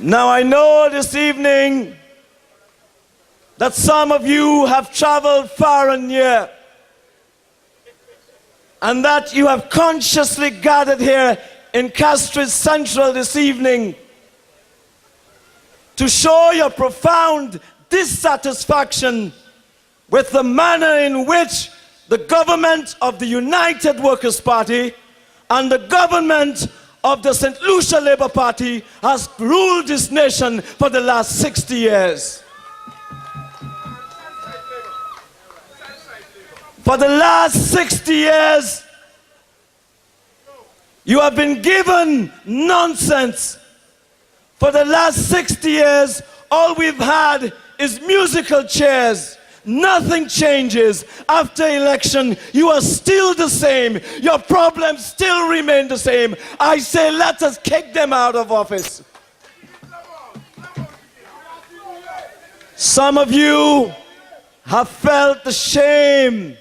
Now I know this evening that some of you have traveled far and near, and that you have consciously gathered here in Castries Central this evening to show your profound dissatisfaction with the manner in which the government of the United Workers' Party and the government of the St. Lucia Labour Party has ruled this nation for the last 60 years. For the last 60 years, you have been given nonsense. For the last 60 years, all we've had is musical chairs. Nothing changes. After election, you are still the same. Your problems still remain the same. I say, let us kick them out of office. Some of you have felt the shame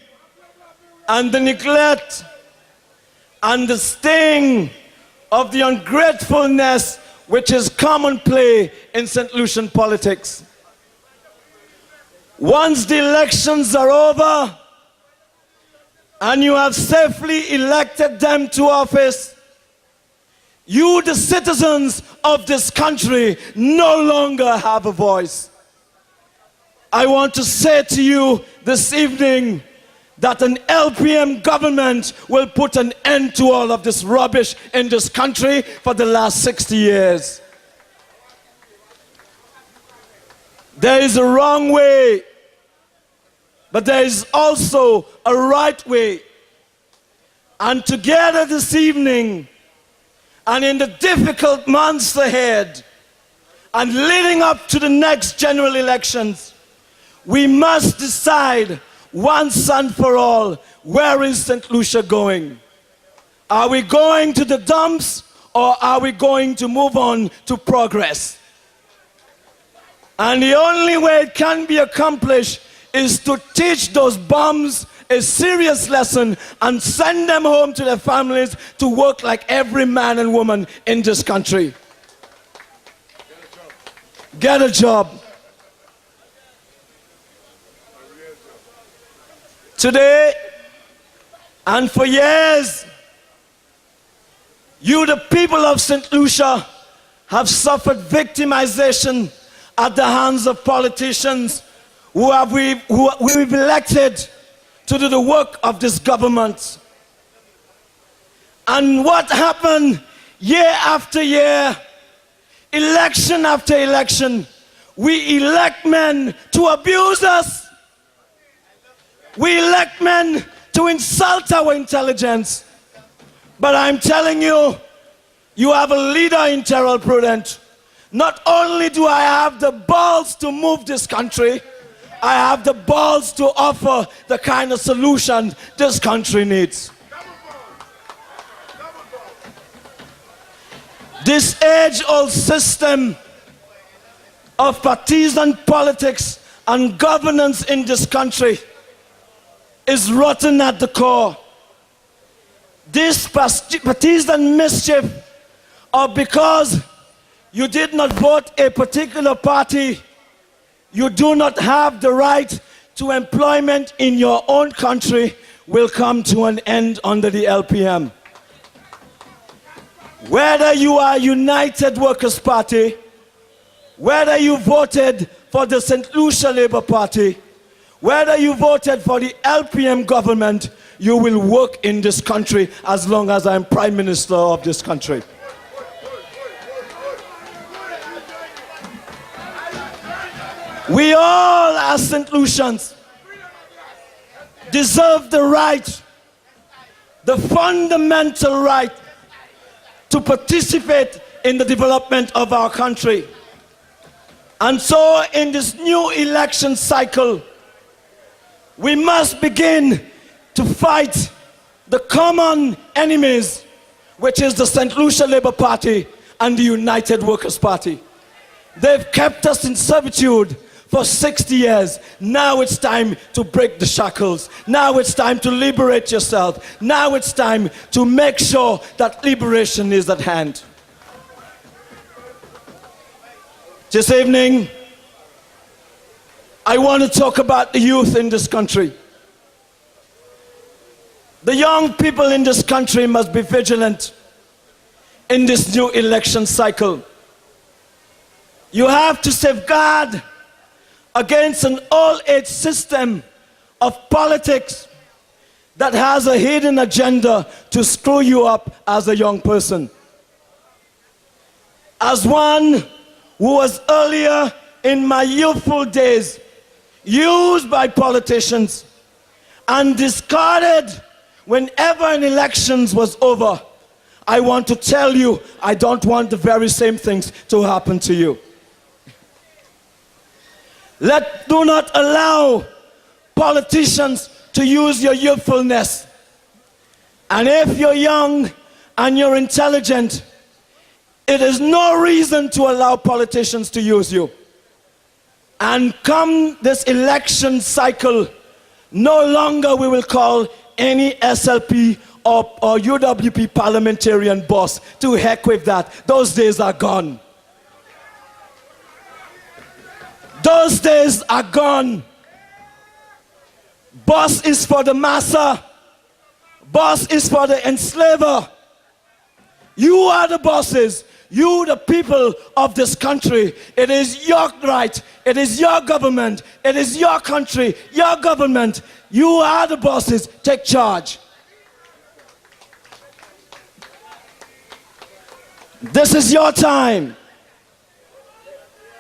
and the neglect and the sting of the ungratefulness which is commonplace in St. Lucian politics. Once the elections are over and you have safely elected them to office, you, the citizens of this country, no longer have a voice. I want to say to you this evening that an LPM government will put an end to all of this rubbish in this country for the last 60 years. There is a wrong way, but there is also a right way. And together this evening, and in the difficult months ahead, and leading up to the next general elections, we must decide once and for all, where is St. Lucia going? Are we going to the dumps, or are we going to move on to progress? And the only way it can be accomplished is to teach those bums a serious lesson and send them home to their families to work like every man and woman in this country. Get a job. Today, and for years, you, the people of St. Lucia, have suffered victimization at the hands of politicians who we've elected to do the work of this government. And what happened year after year, election after election, we elect men to abuse us. We elect men to insult our intelligence. But I'm telling you, you have a leader in Terrell Prudent. Not only do I have the balls to move this country, I have the balls to offer the kind of solution this country needs. This age-old system of partisan politics and governance in this country is rotten at the core. This partisan mischief, or because you did not vote a particular party, you do not have the right to employment in your own country, will come to an end under the LPM. Whether you are United Workers' Party, whether you voted for the St. Lucia Labour Party, whether you voted for the LPM government, you will work in this country as long as I'm Prime Minister of this country. We all, as St. Lucians, deserve the right, the fundamental right, to participate in the development of our country. And so, in this new election cycle, we must begin to fight the common enemies, which is the St. Lucia Labour Party and the United Workers' Party. They've kept us in servitude for 60 years. Now it's time to break the shackles. Now it's time to liberate yourself. Now it's time to make sure that liberation is at hand. This evening, I want to talk about the youth in this country. The young people in this country must be vigilant in this new election cycle. You have to safeguard against an all-age system of politics that has a hidden agenda to screw you up as a young person. As one who was earlier in my youthful days used by politicians and discarded whenever an election was over, I want to tell you, I don't want the very same things to happen to you. Do not allow politicians to use your youthfulness. And if you're young and you're intelligent, it is no reason to allow politicians to use you. And come this election cycle, no longer we will call any SLP or UWP parliamentarian boss. To heck with that. Those days are gone. Those days are gone. Boss is for the massa. Boss is for the enslaver. You are the bosses. You, the people of this country. It is your right. It is your government. It is your country, your government. You are the bosses. Take charge. This is your time.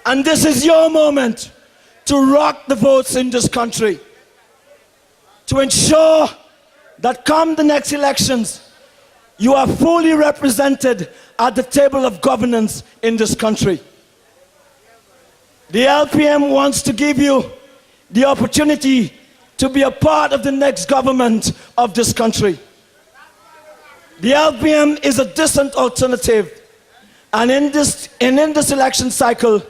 And this is your moment to rock the votes in this country. To ensure that come the next elections, you are fully represented at the table of governance in this country. The LPM wants to give you the opportunity to be a part of the next government of this country. The LPM is a decent alternative. And in this election cycle,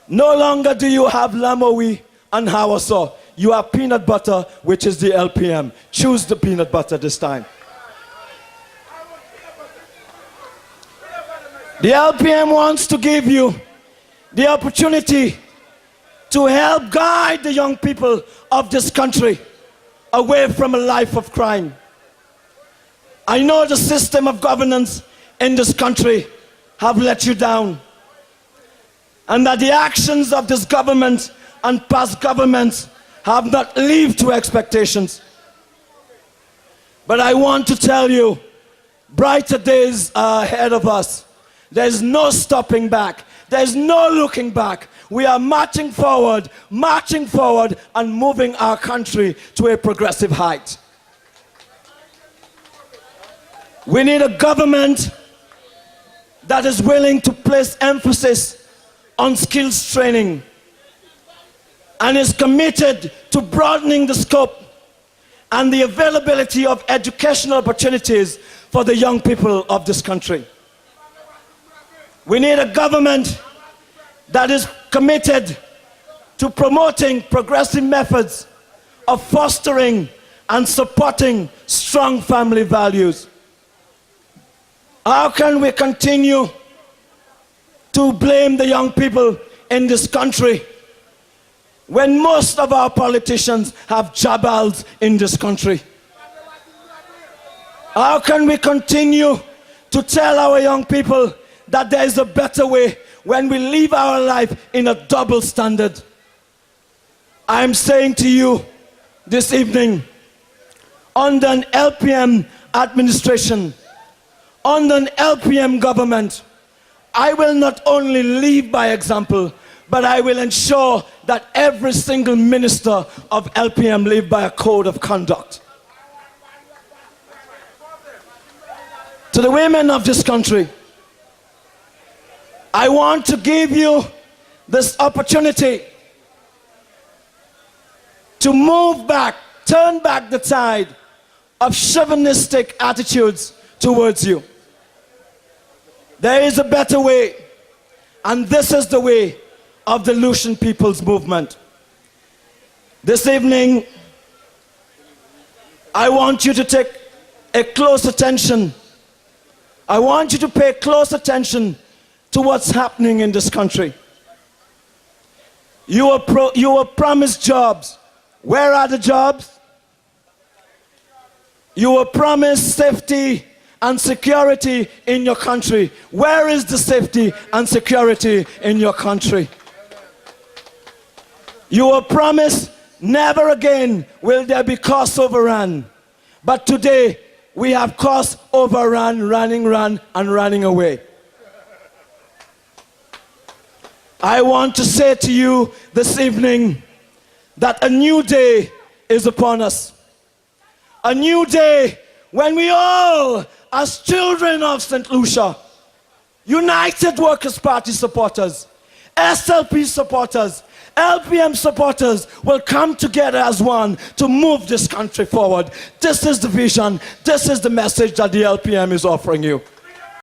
no longer do you have Lamowi and Hawassa. You have peanut butter, which is the LPM. Choose the peanut butter this time. The LPM wants to give you the opportunity to help guide the young people of this country away from a life of crime. I know the system of governance in this country have let you down, and that the actions of this government and past governments have not lived to expectations. But I want to tell you, brighter days are ahead of us. There's no stopping back. There's no looking back. We are marching forward, and moving our country to a progressive height. We need a government that is willing to place emphasis on skills training and is committed to broadening the scope and the availability of educational opportunities for the young people of this country. We need a government that is committed to promoting progressive methods of fostering and supporting strong family values. How can we continue to blame the young people in this country when most of our politicians have jabals in this country? How can we continue to tell our young people that there is a better way when we live our life in a double standard? I am saying to you this evening, under an LPM administration, under an LPM government, I will not only lead by example, but I will ensure that every single minister of LPM live by a code of conduct. To the women of this country, I want to give you this opportunity to move back, turn back the tide of chauvinistic attitudes towards you. There is a better way, and this is the way of the Lucian People's Movement. This evening, I want you to take a close attention. I want you to pay close attention to what's happening in this country. You were promised jobs. Where are the jobs? You were promised safety and security in your country. Where is the safety and security in your country? You were promised never again will there be cost overrun. But today we have cost overrun, running away. I want to say to you this evening that a new day is upon us. A new day when we all, as children of St. Lucia, United Workers' Party supporters, SLP supporters, LPM supporters will come together as one to move this country forward. This is the vision. This is the message that the LPM is offering you.